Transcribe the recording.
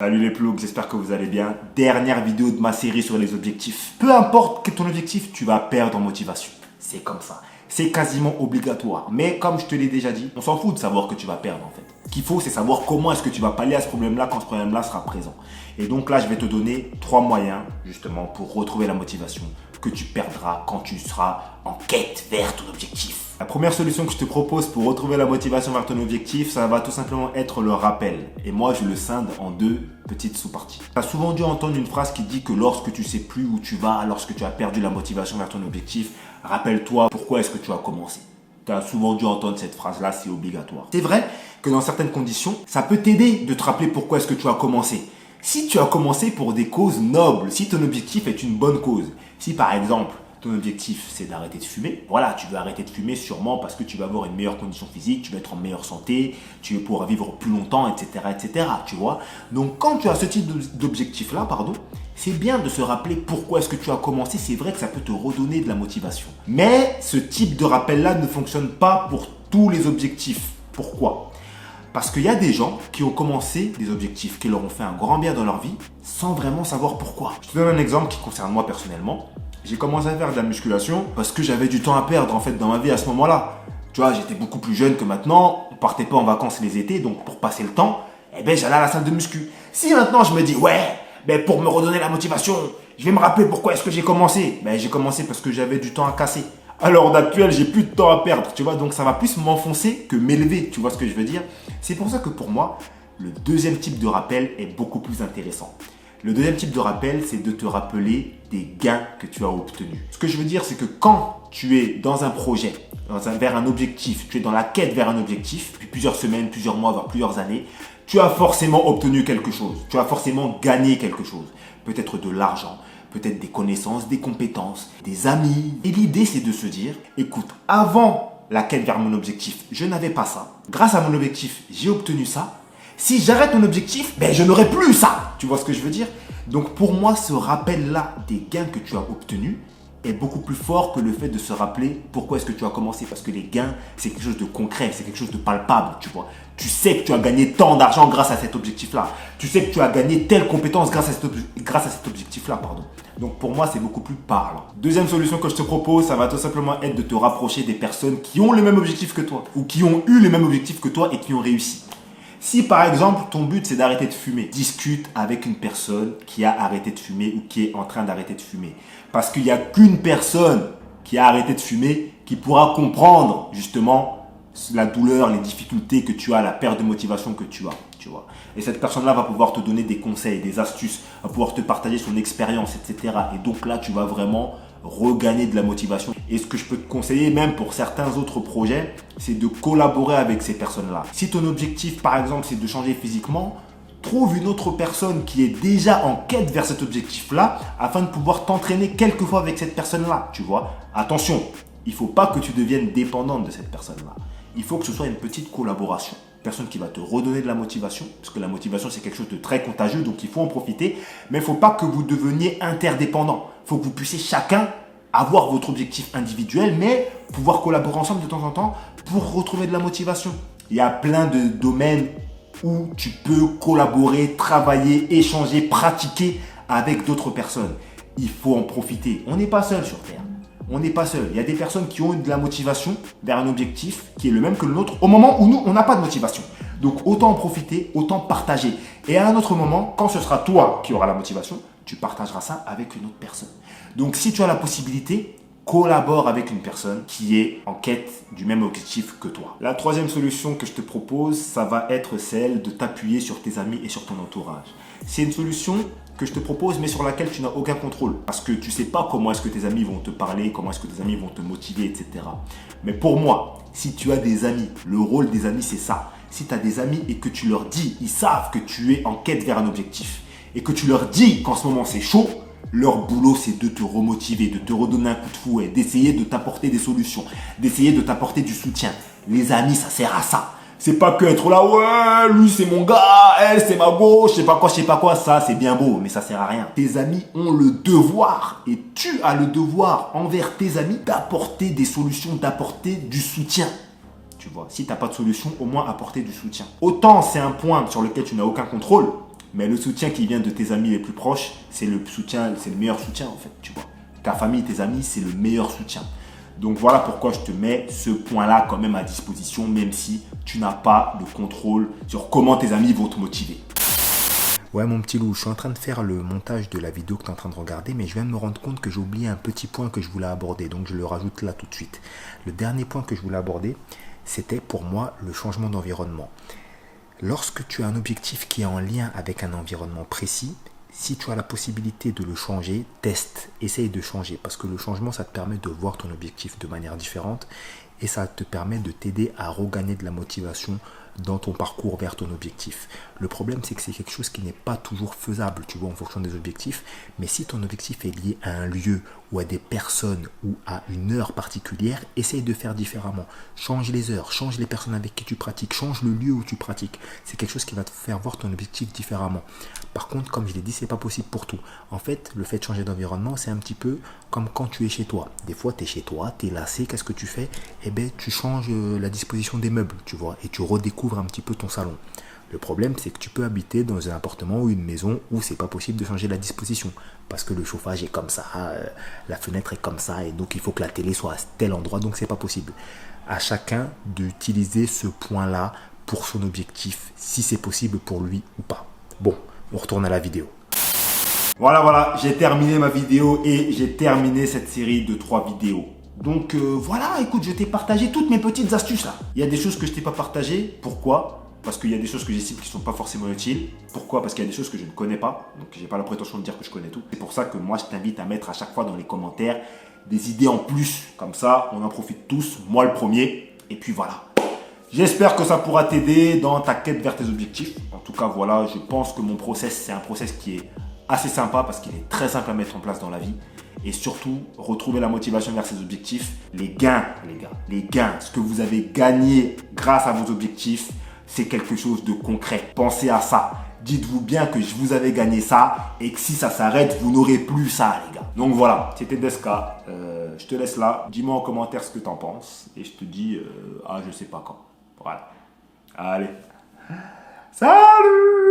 Salut les ploucs, j'espère que vous allez bien. Dernière vidéo de ma série sur les objectifs. Peu importe quel est ton objectif, tu vas perdre en motivation. C'est comme ça. C'est quasiment obligatoire. Mais comme je te l'ai déjà dit, on s'en fout de savoir que tu vas perdre en fait. Ce qu'il faut, c'est savoir comment est-ce que tu vas pallier à ce problème-là quand ce problème-là sera présent. Et donc là, je vais te donner 3 moyens justement pour retrouver la motivation que tu perdras quand tu seras en quête vers ton objectif. La première solution que je te propose pour retrouver la motivation vers ton objectif, ça va tout simplement être le rappel. Et moi, je le scinde en 2 petites sous-parties. Tu as souvent dû entendre une phrase qui dit que lorsque tu sais plus où tu vas, lorsque tu as perdu la motivation vers ton objectif, rappelle-toi pourquoi est-ce que tu as commencé. Tu as souvent dû entendre cette phrase-là, c'est obligatoire. C'est vrai que dans certaines conditions, ça peut t'aider de te rappeler pourquoi est-ce que tu as commencé. Si tu as commencé pour des causes nobles, si ton objectif est une bonne cause, si par exemple, ton objectif, c'est d'arrêter de fumer. Voilà, tu veux arrêter de fumer sûrement parce que tu vas avoir une meilleure condition physique, tu vas être en meilleure santé, tu vas pouvoir vivre plus longtemps, etc., etc., tu vois. Donc, quand tu as ce type d'objectif-là, c'est bien de se rappeler pourquoi est-ce que tu as commencé. C'est vrai que ça peut te redonner de la motivation. Mais ce type de rappel-là ne fonctionne pas pour tous les objectifs. Pourquoi ? Parce qu'il y a des gens qui ont commencé des objectifs qui leur ont fait un grand bien dans leur vie sans vraiment savoir pourquoi. Je te donne un exemple qui concerne moi personnellement. J'ai commencé à faire de la musculation parce que j'avais du temps à perdre en fait dans ma vie à ce moment-là. Tu vois, j'étais beaucoup plus jeune que maintenant. On partait pas en vacances les étés, donc pour passer le temps, j'allais à la salle de muscu. Si maintenant je me dis pour me redonner la motivation, je vais me rappeler pourquoi est-ce que j'ai commencé. J'ai commencé parce que j'avais du temps à casser. À l'heure d'actuel, j'ai plus de temps à perdre, tu vois, donc ça va plus m'enfoncer que m'élever, tu vois ce que je veux dire. C'est pour ça que pour moi, le deuxième type de rappel est beaucoup plus intéressant. Le deuxième type de rappel, c'est de te rappeler des gains que tu as obtenus. Ce que je veux dire, c'est que quand tu es dans un projet, vers un objectif, tu es dans la quête vers un objectif, depuis plusieurs semaines, plusieurs mois, voire plusieurs années, tu as forcément obtenu quelque chose. Tu as forcément gagné quelque chose. Peut-être de l'argent, peut-être des connaissances, des compétences, des amis. Et l'idée, c'est de se dire, écoute, avant la quête vers mon objectif, je n'avais pas ça. Grâce à mon objectif, j'ai obtenu ça. Si j'arrête mon objectif, je n'aurai plus ça. Tu vois ce que je veux dire? Donc pour moi, ce rappel-là des gains que tu as obtenus est beaucoup plus fort que le fait de se rappeler pourquoi est-ce que tu as commencé. Parce que les gains, c'est quelque chose de concret, c'est quelque chose de palpable, tu vois. Tu sais que tu as gagné tant d'argent grâce à cet objectif-là. Tu sais que tu as gagné telle compétence grâce à cet objectif-là, Donc pour moi, c'est beaucoup plus parlant. Deuxième solution que je te propose, ça va tout simplement être de te rapprocher des personnes qui ont le même objectif que toi ou qui ont eu le même objectif que toi et qui ont réussi. Si par exemple ton but c'est d'arrêter de fumer, discute avec une personne qui a arrêté de fumer ou qui est en train d'arrêter de fumer. Parce qu'il n'y a qu'une personne qui a arrêté de fumer qui pourra comprendre justement la douleur, les difficultés que tu as, la perte de motivation que tu as. Tu vois. Et cette personne-là va pouvoir te donner des conseils, des astuces, va pouvoir te partager son expérience, etc. Et donc là, tu vas vraiment regagner de la motivation. Et ce que je peux te conseiller, même pour certains autres projets, c'est de collaborer avec ces personnes-là. Si ton objectif, par exemple, c'est de changer physiquement, trouve une autre personne qui est déjà en quête vers cet objectif-là afin de pouvoir t'entraîner quelquefois avec cette personne-là, tu vois. Attention, il ne faut pas que tu deviennes dépendante de cette personne-là. Il faut que ce soit une petite collaboration. Personne qui va te redonner de la motivation, parce que la motivation c'est quelque chose de très contagieux, donc il faut en profiter, mais il ne faut pas que vous deveniez interdépendants. Il faut que vous puissiez chacun avoir votre objectif individuel, mais pouvoir collaborer ensemble de temps en temps pour retrouver de la motivation. Il y a plein de domaines où tu peux collaborer, travailler, échanger, pratiquer avec d'autres personnes. Il faut en profiter. On n'est pas seul sur Terre. On n'est pas seul. Il y a des personnes qui ont de la motivation vers un objectif qui est le même que le nôtre au moment où nous, on n'a pas de motivation. Donc, autant en profiter, autant partager. Et à un autre moment, quand ce sera toi qui auras la motivation, tu partageras ça avec une autre personne. Donc, si tu as la possibilité, collabore avec une personne qui est en quête du même objectif que toi. La troisième solution que je te propose, ça va être celle de t'appuyer sur tes amis et sur ton entourage. C'est une solution que je te propose, mais sur laquelle tu n'as aucun contrôle. Parce que tu ne sais pas comment est-ce que tes amis vont te parler, comment est-ce que tes amis vont te motiver, etc. Mais pour moi, si tu as des amis, le rôle des amis, c'est ça. Si tu as des amis et que tu leur dis, ils savent que tu es en quête vers un objectif, et que tu leur dis qu'en ce moment c'est chaud, leur boulot, c'est de te remotiver, de te redonner un coup de fouet, d'essayer de t'apporter des solutions, d'essayer de t'apporter du soutien. Les amis, ça sert à ça. C'est pas que être là, ouais, lui c'est mon gars, elle c'est ma gauche, je sais pas quoi, ça c'est bien beau, mais ça sert à rien. Tes amis ont le devoir, et tu as le devoir envers tes amis, d'apporter des solutions, d'apporter du soutien. Tu vois, si tu n'as pas de solution, au moins apporter du soutien. Autant c'est un point sur lequel tu n'as aucun contrôle, Mais le soutien qui vient de tes amis les plus proches, c'est le meilleur soutien en fait, tu vois. Ta famille, tes amis, c'est le meilleur soutien. Donc voilà pourquoi je te mets ce point-là quand même à disposition, même si tu n'as pas de contrôle sur comment tes amis vont te motiver. Ouais mon petit loup, je suis en train de faire le montage de la vidéo que tu es en train de regarder, mais je viens de me rendre compte que j'ai oublié un petit point que je voulais aborder, donc je le rajoute là tout de suite. Le dernier point que je voulais aborder, c'était pour moi le changement d'environnement. Lorsque tu as un objectif qui est en lien avec un environnement précis, si tu as la possibilité de le changer, teste, essaye de changer, parce que le changement, ça te permet de voir ton objectif de manière différente et ça te permet de t'aider à regagner de la motivation dans ton parcours vers ton objectif. Le problème, c'est que c'est quelque chose qui n'est pas toujours faisable, tu vois, en fonction des objectifs. Mais si ton objectif est lié à un lieu ou à des personnes ou à une heure particulière, essaye de faire différemment. Change les heures, change les personnes avec qui tu pratiques, change le lieu où tu pratiques. C'est quelque chose qui va te faire voir ton objectif différemment. Par contre, comme je l'ai dit, c'est pas possible pour tout. En fait, le fait de changer d'environnement, c'est un petit peu comme quand tu es chez toi. Des fois, tu es chez toi, tu es lassé, qu'est-ce que tu fais? Eh bien, tu changes la disposition des meubles, tu vois, et tu redécouvres un petit peu ton salon. Le problème, c'est que tu peux habiter dans un appartement ou une maison où c'est pas possible de changer la disposition. Parce que le chauffage est comme ça, la fenêtre est comme ça, et donc il faut que la télé soit à tel endroit, donc c'est pas possible. À chacun d'utiliser ce point-là pour son objectif, si c'est possible pour lui ou pas. Bon, on retourne à la vidéo. Voilà, j'ai terminé ma vidéo et j'ai terminé cette série de 3 vidéos. Donc voilà, écoute, je t'ai partagé toutes mes petites astuces là. Il y a des choses que je t'ai pas partagées. Pourquoi? Parce qu'il y a des choses que j'estime qui ne sont pas forcément utiles. Pourquoi? Parce qu'il y a des choses que je ne connais pas. Donc j'ai pas la prétention de dire que je connais tout. C'est pour ça que moi je t'invite à mettre à chaque fois dans les commentaires des idées en plus. Comme ça, on en profite tous, moi le premier. Et puis voilà. J'espère que ça pourra t'aider dans ta quête vers tes objectifs. En tout cas, voilà, je pense que mon process, c'est un process qui est assez sympa parce qu'il est très simple à mettre en place dans la vie. Et surtout, retrouver la motivation vers ses objectifs. Les gains, les gains, ce que vous avez gagné grâce à vos objectifs, c'est quelque chose de concret. Pensez à ça. Dites-vous bien que vous avez gagné ça et que si ça s'arrête, vous n'aurez plus ça, les gars. Donc voilà, c'était Deska. Je te laisse là. Dis-moi en commentaire ce que tu en penses. Et je te dis, je sais pas quand. Voilà. Allez. Salut!